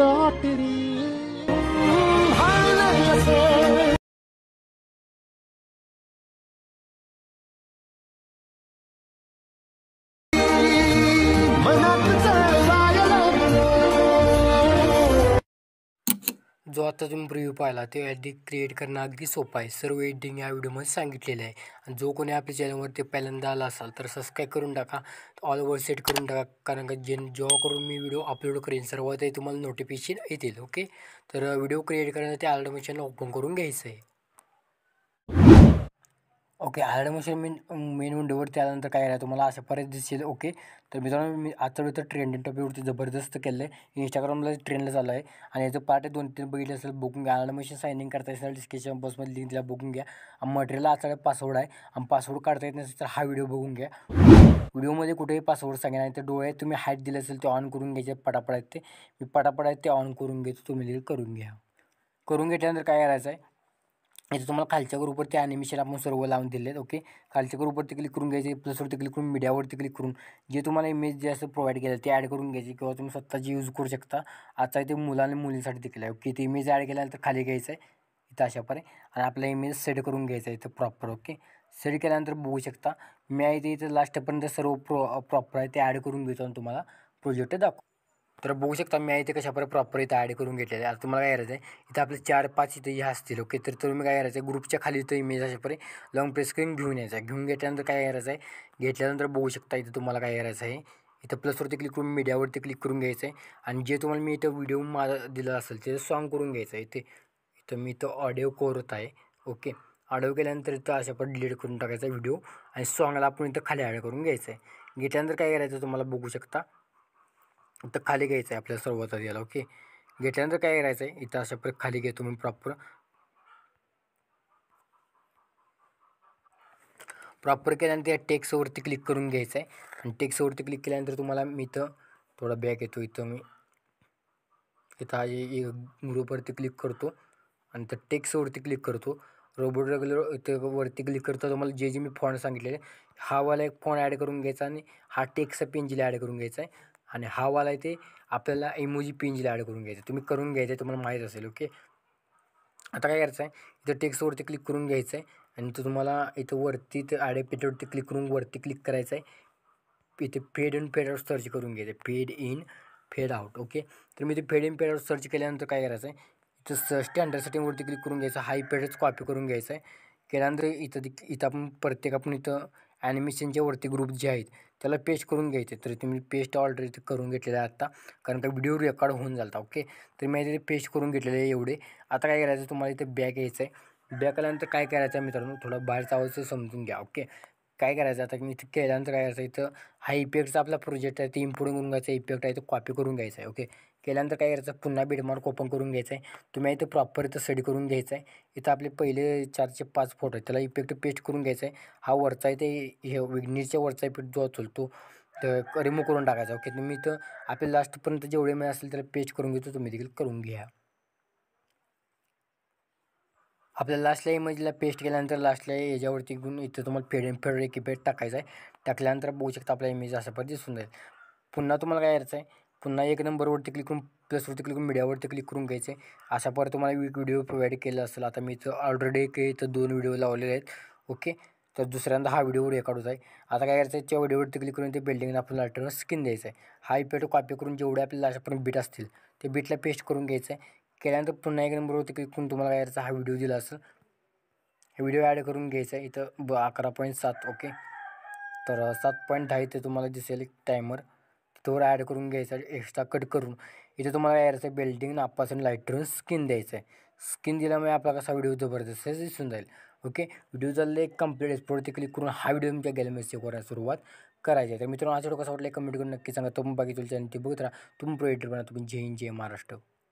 Lottery जो आता तुम्ही प्रिव्ह्यू पाहिला ते एडिट क्रिएट करणं अगदी सोपं आहे. सर्व एडिटिंग या व्हिडिओमध्ये सांगितलेलं आहे. आणि जो कोणी आपल्या चॅनलवरती पहिल्यांदा आला असाल तर सबस्क्राईब करून टाका, ऑल ओव्हर सेट करून टाका, कारण का जेव्हा करून मी व्हिडिओ अपलोड करेन सर्वात तुम्हाला नोटिफिकेशन येतील. ओके, तर व्हिडिओ क्रिएट करण्यासाठी ऑटोमेशन ओपन करून घ्यायचं आहे. ओके, ऑटोमेशन मेन विंडोवरती आल्यानंतर काय आहे तुम्हाला अशा परत दिसेल. ओके, तर मित्रांनो मी आजचा व्हिडिओ तर ट्रेंडिंग टॉपिकवरती जबरदस्त केलं आहे. इंस्टाग्रामला ट्रेंडला चालू आहे आणि याचं पार्ट 2-3 बघितलं असेल बघून घ्या. ऑटोमेशन साइन इन करता असेल डिस्क्रिप्शन बॉक्समध्ये लिंक दिला बघून घ्या. मटेरियल आजचा पासवर्ड आहे आणि पासवर्ड काढता येत नसेल तर हा व्हिडिओ बघून घ्या. व्हिडिओमध्ये कुठेही पासवर्ड सांगा नाही तर डोळे तुम्ही हाईट दिले असेल ते ऑन करून घ्यायचे. पटापट आहेत ते मी पटापट आहेत ते ऑन करून घेतो, तुम्ही देखील करून घ्या. करून घेतल्यानंतर काय करायचं आहे, इथे तुम्हाला खालच्या ग्रुपवरती ॲनिमेशन आपण सर्व लावून दिले आहेत. ओके, खालच्या ग्रुपवरती क्लिक करून घ्यायचे, प्लसवरती क्लिक करून मीडियावरती क्लिक करून जे तुम्हाला इमेज जे असं प्रोव्हाइड केलं ते ॲड करून घ्यायची किंवा तुम्ही स्वतःची यूज करू शकता. आजचा इथे मुलांनी मुलींसाठी देखील आहे. ओके, ते इमेज ॲड केल्यानंतर खाली घ्यायचं आहे इथं अशाप्रकारे आणि आपला इमेज सेट करून घ्यायचा आहे इथं प्रॉपर. ओके, सेट केल्यानंतर बघू शकता मी आहे इथं लास्टपर्यंत सर्व प्रॉपर आहे ते ॲड करून घेतो आणि तुम्हाला प्रोजेक्ट दाखवतो. तर बघू शकता मी आहे इथे कशाप्रकारे प्रॉपर इथं ॲड करून घेतलेलं आहे. आता तुम्हाला काय करायचं आहे, इथं आपले 4-5 इथं हे असतील. ओके, तर तुम्ही काय करायचं आहे, ग्रुपच्या खाली इथं इमेज अशाप्रकारे लॉंग प्रेस करून घेऊन यायचं आहे. घेऊन घेतल्यानंतर काय करायचं आहे, घेतल्यानंतर बघू शकता इथं तुम्हाला काय करायचं आहे, इथं प्लसवरती क्लिक करून मीडियावरती क्लिक करून घ्यायचं आहे आणि जे तुम्हाला मी इथं व्हिडिओ माझा दिला असेल ते सॉन्ग करून घ्यायचं आहे. इथं मी इथं ऑडिओ करत आहे. ओके, ऑडिओ केल्यानंतर इथं अशाप्रकारे डिलीट करून टाकायचा व्हिडिओ आणि सॉंगला आपण इथं खाली ॲड करून घ्यायचं आहे. घेतल्यानंतर काय करायचं तुम्हाला बघू शकता इथं खाली घ्यायचं आहे आपल्याला सर्वात आधी याला. ओके, घेतल्यानंतर काय करायचं आहे, इथं अशा प्रकारे खाली घेतो मी प्रॉपर केल्यानंतर या टेक्स्टवरती क्लिक करून घ्यायचं आहे आणि टेक्स्टवरती क्लिक केल्यानंतर तुम्हाला मी इथं थोडा बॅक येतो. इथं ग्रुपवरती क्लिक करतो आणि तर टेक्स्टवरती क्लिक करतो. रोबोट रेग्युलर इथं वरती क्लिक करतो. तुम्हाला जे मी फॉन्ट सांगितलेले हा वाला एक फॉन्ट ॲड करून घ्यायचा आणि हा टेक्स्टचा पेंजिल ॲड करून घ्यायचा आहे आणि हा वाला इथे आपल्याला इमोजी पेंजिल ॲड करून घ्यायचं. तुम्ही करून घ्यायचं आहे, तुम्हाला माहीत असेल. ओके, आता काय करायचं आहे, इथं टेक्स्टवरती क्लिक करून घ्यायचं आहे आणि इथं तुम्हाला इथं वरती इथं ॲड पेटवरती क्लिक करून वरती क्लिक करायचं आहे. इथे fade in fade out search करून घ्यायचं आहे, fade in fade out. Okay, तर मी इथे fade in fade out search केल्यानंतर काय करायचं आहे, इथं स्टँडर्ड सेटिंगवरती क्लिक करून घ्यायचं. हा इफेक्टच कॉपी करून घ्यायचा आहे. केल्यानंतर इथं आपण इथं ॲनिमेशनच्या वरती ग्रुप जे आहेत त्याला पेस्ट करून घ्यायचे. तर तुम्ही पेस्ट ऑलरेडी करून घेतलेलं आहे आत्ता, कारण का व्हिडिओ रेकॉर्ड होऊन झाला. ओके, तर मी इथे पेस्ट करून घेतलेले आहे एवढे. आता काय करायचं तुम्हाला इथे बॅक यायचं आहे. बॅक आल्यानंतर काय करायचं आहे मित्रांनो, थोडं बाहेरचा आवाज समजून घ्या. ओके, काय करायचं आता मी इथे केल्यानंतर काय करायचं, इथं हा इफेक्टचा आपला प्रोजेक्ट आहे ते इम्पोर्ट करून घ्यायचा. इफेक्ट आहे तो कॉपी करून घ्यायचा आहे. ओके, केल्यानंतर काय करायचं, पुन्हा बिटमार्क ओपन करून घ्यायचं आहे. तुम्ही इथं प्रॉपर इथं स्टडी करून घ्यायचं आहे. इथं आपले पहिले 4-5 फोटो आहेत त्याला इफेक्ट पेस्ट करून घ्यायचा आहे. हा वरचा आहे ते हे विग्नीच्या वरचा इफेक्ट जो असेल तो तर रिमूव्ह करून टाकायचा. ओके, तुम्ही इथं आपल्या लास्टपर्यंत जेवढे मिळत असेल त्याला पेस्ट करून घेतो, तुम्ही देखील करून घ्या. आपल्याला लास्टला इमेजला पेस्ट केल्यानंतर लास्टला याच्यावरती घेऊन इथं तुम्हाला फेड एक इफेक्ट टाकायचा आहे. टाकल्यानंतर बघू शकता आपला इमेज असा पण दिसून जाईल. पुन्हा तुम्हाला काय करायचं आहे, पुन्हा एक नंबरवरती क्लिक करून प्लसवरती क्लिक करून मीडियावरती क्लिक करून घ्यायचं आहे. अशा परत तुम्हाला एक व्हिडिओ प्रोव्हाइड केला असेल. आता मी इथं ऑलरेडी इथं 2 व्हिडिओ लावलेले आहेत. ओके, तर दुसऱ्यांदा हा व्हिडिओ रेकॉर्ड होत आहे. आता काय करायचं आहे, त्या व्हिडिओवरती क्लिक करून ते बिल्डिंगला आपल्याला अल्टरनेट स्किन द्यायचं आहे. हा इफेक्ट कॉपी करून जेवढे आपल्याला अशापर्यंत बीट असतील ते बीटला पेस्ट करून घ्यायचं आहे. केल्यानंतर पुन्हा एक नंबरवरती क्लिक करून तुम्हाला काय करायचं, हा व्हिडिओ दिला असेल हे व्हिडिओ ॲड करून घ्यायचा आहे. इथं 11.7. ओके, तर 7.10 इथे तुम्हाला दिसेल एक टायमर, तोवर ॲड करून घ्यायचा एक्स्ट्रा कट करून. इथे तुम्हाला काय करायचं आहे, बिल्डिंग नापासून लाईटरून स्किन द्यायचं आहे. स्किन दिल्यामुळे आपला कसा व्हिडिओ जबरदस्त दिसून जाईल. ओके, व्हिडिओ चालले एक कंप्लीट एक्सपोर्टवरती क्लिक करून हा व्हिडिओ तुमच्या गॅलरीमध्ये सेव्ह करायला सुरुवात करायची आहे. तर मित्रांनो हा व्हिडिओ कसा वाटला कमेंट करून नक्की सांगा. तो पण बाकी तुमच्या चॅनल ते बघत राहा. तुम्ही प्रोजेक्टर बना. तुम्ही जय हिंद जय महाराष्ट्र.